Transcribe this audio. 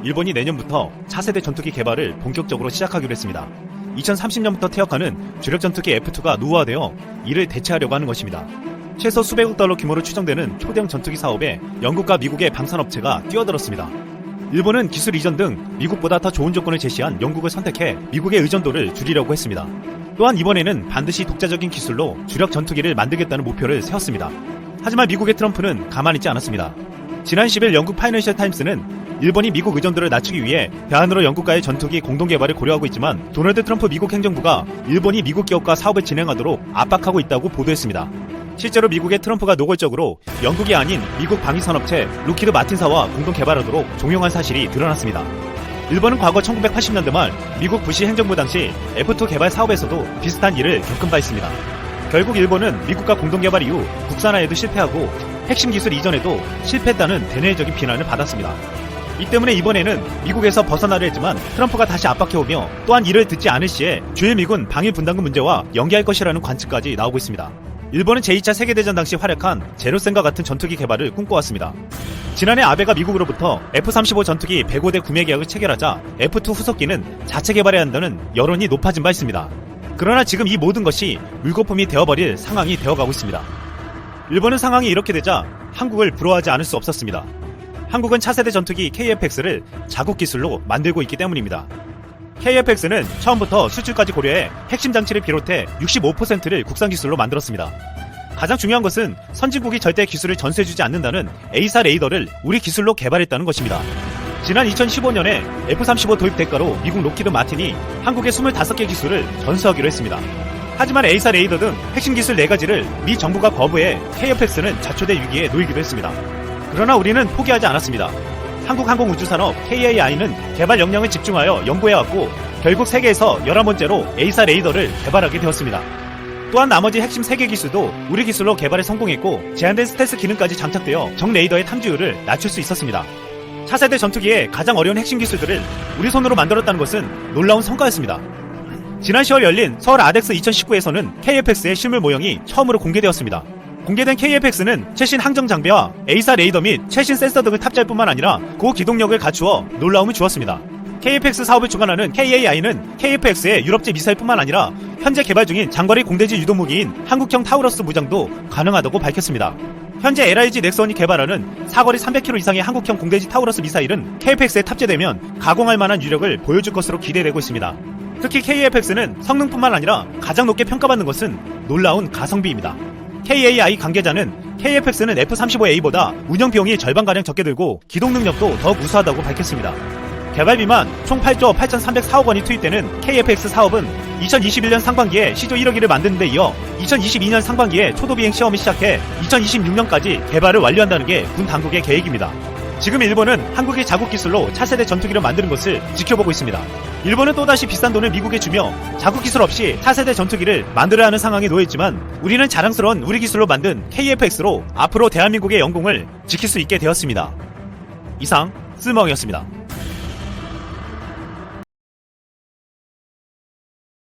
일본이 내년부터 차세대 전투기 개발을 본격적으로 시작하기로 했습니다. 2030년부터 퇴역하는 주력 전투기 F2가 노후화되어 이를 대체하려고 하는 것입니다. 최소 수백억 달러 규모로 추정되는 초대형 전투기 사업에 영국과 미국의 방산업체가 뛰어들었습니다. 일본은 기술 이전 등 미국보다 더 좋은 조건을 제시한 영국을 선택해 미국의 의존도를 줄이려고 했습니다. 또한 이번에는 반드시 독자적인 기술로 주력 전투기를 만들겠다는 목표를 세웠습니다. 하지만 미국의 트럼프는 가만히 있지 않았습니다. 지난 10일 영국 파이낸셜 타임스는 일본이 미국 의존도를 낮추기 위해 대안으로 영국과의 전투기 공동 개발을 고려하고 있지만 도널드 트럼프 미국 행정부가 일본이 미국 기업과 사업을 진행하도록 압박하고 있다고 보도했습니다. 실제로 미국의 트럼프가 노골적으로 영국이 아닌 미국 방위산업체 로키드 마틴사와 공동 개발하도록 종용한 사실이 드러났습니다. 일본은 과거 1980년대 말 미국 부시 행정부 당시 F2 개발 사업에서도 비슷한 일을 겪은 바 있습니다. 결국 일본은 미국과 공동 개발 이후 국산화에도 실패하고 핵심 기술 이전에도 실패했다는 대내적인 비난을 받았습니다. 이 때문에 이번에는 미국에서 벗어나려 했지만 트럼프가 다시 압박해오며 또한 이를 듣지 않을 시에 주일 미군 방위 분담금 문제와 연계할 것이라는 관측까지 나오고 있습니다. 일본은 제2차 세계대전 당시 활약한 제로센과 같은 전투기 개발을 꿈꿔왔습니다. 지난해 아베가 미국으로부터 F-35 전투기 105대 구매 계약을 체결하자 F2 후속기는 자체 개발해야 한다는 여론이 높아진 바 있습니다. 그러나 지금 이 모든 것이 물거품이 되어버릴 상황이 되어가고 있습니다. 일본은 상황이 이렇게 되자 한국을 부러워하지 않을 수 없었습니다. 한국은 차세대 전투기 KF-X를 자국 기술로 만들고 있기 때문입니다. KF-X는 처음부터 수출까지 고려해 핵심 장치를 비롯해 65%를 국산 기술로 만들었습니다. 가장 중요한 것은 선진국이 절대 기술을 전수해주지 않는다는 A사 레이더를 우리 기술로 개발했다는 것입니다. 지난 2015년에 F-35 도입 대가로 미국 로키드 마틴이 한국의 25개 기술을 전수하기로 했습니다. 하지만 A사 레이더 등 핵심 기술 4가지를 미 정부가 거부해 KF-X는 자초대 위기에 놓이기도 했습니다. 그러나 우리는 포기하지 않았습니다. 한국항공우주산업 KAI는 개발 역량을 집중하여 연구해왔고 결국 세계에서 11번째로 A사 레이더를 개발하게 되었습니다. 또한 나머지 핵심 3개 기술도 우리 기술로 개발에 성공했고 제한된 스텔스 기능까지 장착되어 적 레이더의 탐지율을 낮출 수 있었습니다. 차세대 전투기의 가장 어려운 핵심 기술들을 우리 손으로 만들었다는 것은 놀라운 성과였습니다. 지난 10월 열린 서울 아덱스 2019에서는 KF-X의 실물 모형이 처음으로 공개되었습니다. 공개된 KF-X는 최신 항정 장비와 A사 레이더 및 최신 센서 등을 탑재할 뿐만 아니라 고기동력을 갖추어 놀라움을 주었습니다. KF-X 사업을 주관하는 KAI는 KF-X의 유럽제 미사일뿐만 아니라 현재 개발 중인 장거리 공대지 유도무기인 한국형 타우러스 무장도 가능하다고 밝혔습니다. 현재 LIG 넥슨이 개발하는 사거리 300km 이상의 한국형 공대지 타우러스 미사일은 KF-X에 탑재되면 가공할 만한 유력을 보여줄 것으로 기대되고 있습니다. 특히 KF-X는 성능뿐만 아니라 가장 높게 평가받는 것은 놀라운 가성비입니다. KAI 관계자는 KF-X는 F-35A보다 운영 비용이 절반가량 적게 들고 기동 능력도 더욱 우수하다고 밝혔습니다. 개발비만 총 8조 8,304억 원이 투입되는 KF-X 사업은 2021년 상반기에 시조 1억 1을 만드는 데 이어 2022년 상반기에 초도 비행 시험을 시작해 2026년까지 개발을 완료한다는 게 군 당국의 계획입니다. 지금 일본은 한국의 자국 기술로 차세대 전투기를 만드는 것을 지켜보고 있습니다. 일본은 또다시 비싼 돈을 미국에 주며 자국 기술 없이 차세대 전투기를 만들어야 하는 상황에 놓여있지만 우리는 자랑스러운 우리 기술로 만든 KF-X로 앞으로 대한민국의 영공을 지킬 수 있게 되었습니다. 이상 쓸모왕이었습니다.